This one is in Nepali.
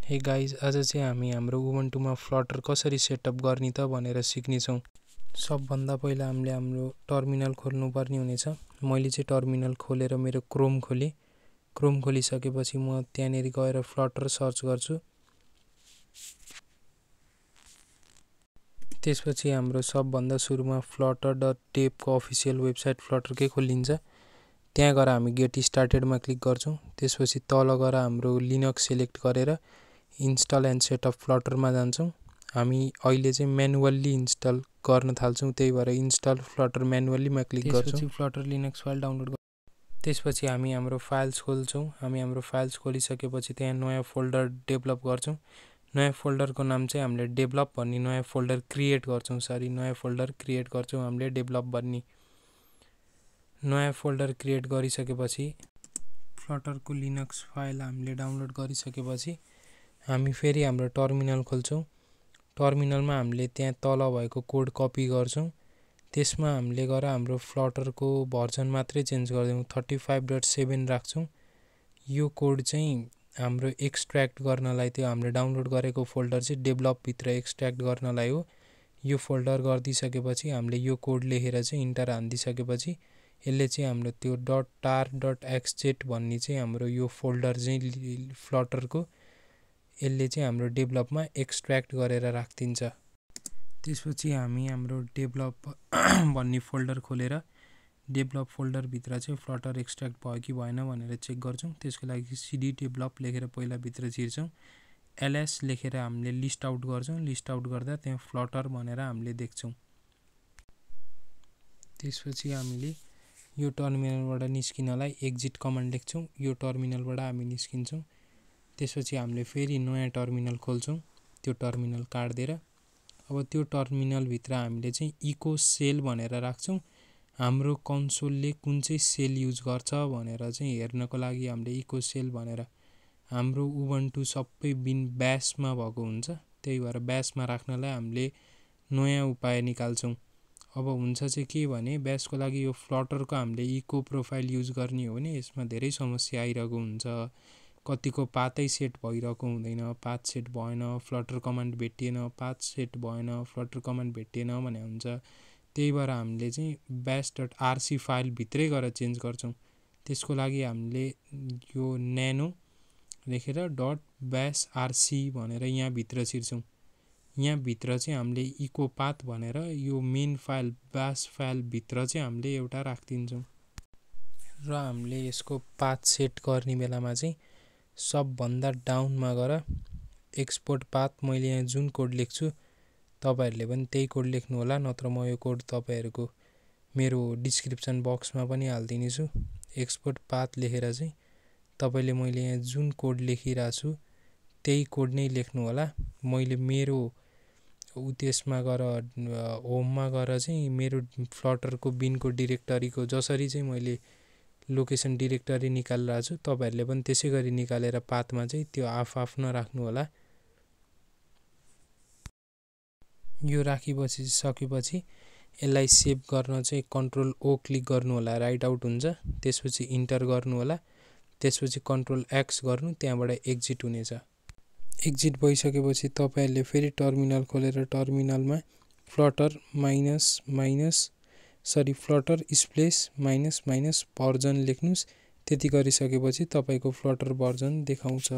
हे गाइज, आज चाहिँ हामी हाम्रो उबुन्टुमा फ्लटर कसरी सेटअप गर्ने त भनेर सिक्नेछौँ। सबभन्दा पहिला हामीले हाम्रो टर्मिनल खोल्नुपर्ने हुनेछ। मैले चाहिँ टर्मिनल खोलेर मेरो क्रोम खोलेँ। क्रोम खोलिसकेपछि म त्यहाँनेरि गएर फ्लटर सर्च गर्छु। त्यसपछि हाम्रो सबभन्दा सुरुमा flutter.dev को अफिसियल वेबसाइट फ्लटरकै खोलिन्छ। त्यहाँ गएर हामी गेट स्टार्टेडमा क्लिक गर्छौँ। त्यसपछि तल गएर हाम्रो लिनक्स सेलेक्ट गरेर इन्स्टल एन्ड सेटअप फ्लटरमा जान्छौँ। हामी अहिले चाहिँ म्यानुअल्ली इन्स्टल गर्न थाल्छौँ, त्यही भएर इन्स्टल फ्लटर म्यानुअल्लीमा क्लिक गर्छौँ। त्यसपछि फ्लटर लिनक्स फाइल डाउनलोड गर्छौँ। त्यसपछि हामी हाम्रो फाइल्स खोल्छौँ। हामी हाम्रो फाइल्स खोलिसकेपछि त्यहाँ नयाँ फोल्डर डेभलप गर्छौँ। नयाँ फोल्डरको नाम चाहिँ हामीले डेभलप भन्ने नयाँ फोल्डर क्रिएट गर्छौँ। नयाँ फोल्डर क्रिएट गर्छौँ हामीले डेभलप भन्ने। नयाँ फोल्डर क्रिएट गरिसकेपछि फ्लटरको लिनक्स फाइल हामीले डाउनलोड गरिसकेपछि हामी फेरि हाम्रो टर्मिनल खोल्छौँ। टर्मिनलमा हामीले त्यहाँ तल भएको कोड कपी गर्छौँ। त्यसमा हामीले गएर हाम्रो फ्लटरको भर्जन मात्रै चेन्ज गरिदिउँ, 35.7 राख्छौँ। यो कोड चाहिँ हाम्रो एक्सट्र्याक्ट गर्नलाई, त्यो हामीले डाउनलोड गरेको फोल्डर चाहिँ डेभलप भित्र एक्सट्र्याक्ट गर्नलाई हो। यो फोल्डर गरिदिसकेपछि हामीले यो कोड लेखेर चाहिँ इन्टर हानिदिसकेपछि यसले चाहिँ हाम्रो त्यो .tar.xz भन्ने चाहिँ हाम्रो यो फोल्डर चाहिँ फ्लटरको यसले चाहिँ हाम्रो डेभलपमा एक्सट्र्याक्ट गरेर राखिदिन्छ। त्यसपछि हामी हाम्रो डेभलप भन्ने फोल्डर खोलेर डेभलप फोल्डर भित्र चाहिँ फ्लटर एक्सट्र्याक्ट भयो कि भएन भनेर चेक गर्छौँ। त्यसको लागि cd डेभलप लेखेर पहिला भित्र छिर्छौँ। ls लेखेर हामीले लिस्ट आउट गर्छौँ। लिस्ट आउट गर्दा त्यहाँ फ्लटर भनेर हामीले देख्छौँ। त्यसपछि हामीले यो टर्मिनलबाट निस्किनलाई एक्जिट कमान्ड लेख्छौँ। यो टर्मिनलबाट हामी निस्किन्छौँ। त्यसपछि हामीले फेरि नयाँ टर्मिनल खोल्छौँ, त्यो टर्मिनल काट्दिएर। अब त्यो टर्मिनल भित्र हामीले चाहिँ इको सेल भनेर राख्छौँ। हाम्रो कन्सोलले कुन चाहिँ सेल युज गर्छ भनेर चाहिँ हेर्नको लागि हामीले इको सेल भनेर, हाम्रो उबुन्टु सबै बिन ब्यासमा भएको हुन्छ, त्यही भएर ब्यासमा राख्नलाई हामीले नयाँ उपाय निकाल्छौँ। अब हुन्छ चाहिँ के भने ब्यासको लागि यो फ्लटरको हामीले इको प्रोफाइल युज गर्ने हो भने यसमा धेरै समस्या आइरहेको हुन्छ। कतिको पातै सेट भइरहेको हुँदैन, पाथ सेट भएन, फ्लटर कमान्ड भेटिएन, पाथ सेट भएन, फ्लटर कमान्ड भेटिएन भने हुन्छ। त्यही भएर हामीले चाहिँ bash.rc फाइल भित्रै गएर चेन्ज गर्छौँ। त्यसको लागि हामीले यो न्यानो लेखेर .bashrc भनेर यहाँ भित्र छिर्छौँ। यहाँ भित्र चाहिँ हामीले इको पाथ भनेर यो मेन फाइल बाश फाइल भित्र चाहिँ हामीले एउटा राखिदिन्छौँ। र हामीले यसको पाथ सेट गर्ने बेलामा चाहिँ सबभन्दा डाउनमा गएर एक्सपोर्ट पाथ, मैले यहाँ जुन कोड लेख्छु तपाईहरुले पनि त्यही कोड लेख्नु होला, नत्र म यो कोड तपाईहरुको मेरो डिस्क्रिप्सन बक्समा पनि हाल्दिने छु। एक्सपोर्ट पाथ लेखेर चाहिँ तपाईले मैले यहाँ जुन कोड लेखिरहेको छु त्यही कोड नै लेख्नु होला। मैले मेरो त्यसमा गएर होममा गएर चाहिँ मेरो फ्लटरको बिनको डिरेक्टरीको जसरी चाहिँ मैले लोकेसन डिरेक्टरी निकालिरहेको छु तपाईहरुले पनि त्यसै गरी निकालेर पाथमा चाहिँ त्यो आफआफ्नो राख्नु होला। यो राखिपछि सकेपछि यसलाई सेभ गर्न चाहिँ कन्ट्रोल ओ क्लिक गर्नु होला, राइट आउट हुन्छ। त्यसपछि इन्टर गर्नु होला। त्यसपछि कन्ट्रोल एक्स गर्नु, त्यहाँबाट एक्जिट हुनेछ। एक्जिट भइसकेपछि तपाईहरुले फेरि टर्मिनल खोलेर टर्मिनलमा फ्लटर फ्लटर स्पेस --- भर्जन लेख्नुस्। त्यति गरिसकेपछि तपाईको फ्लटर भर्जन देखाउँछ।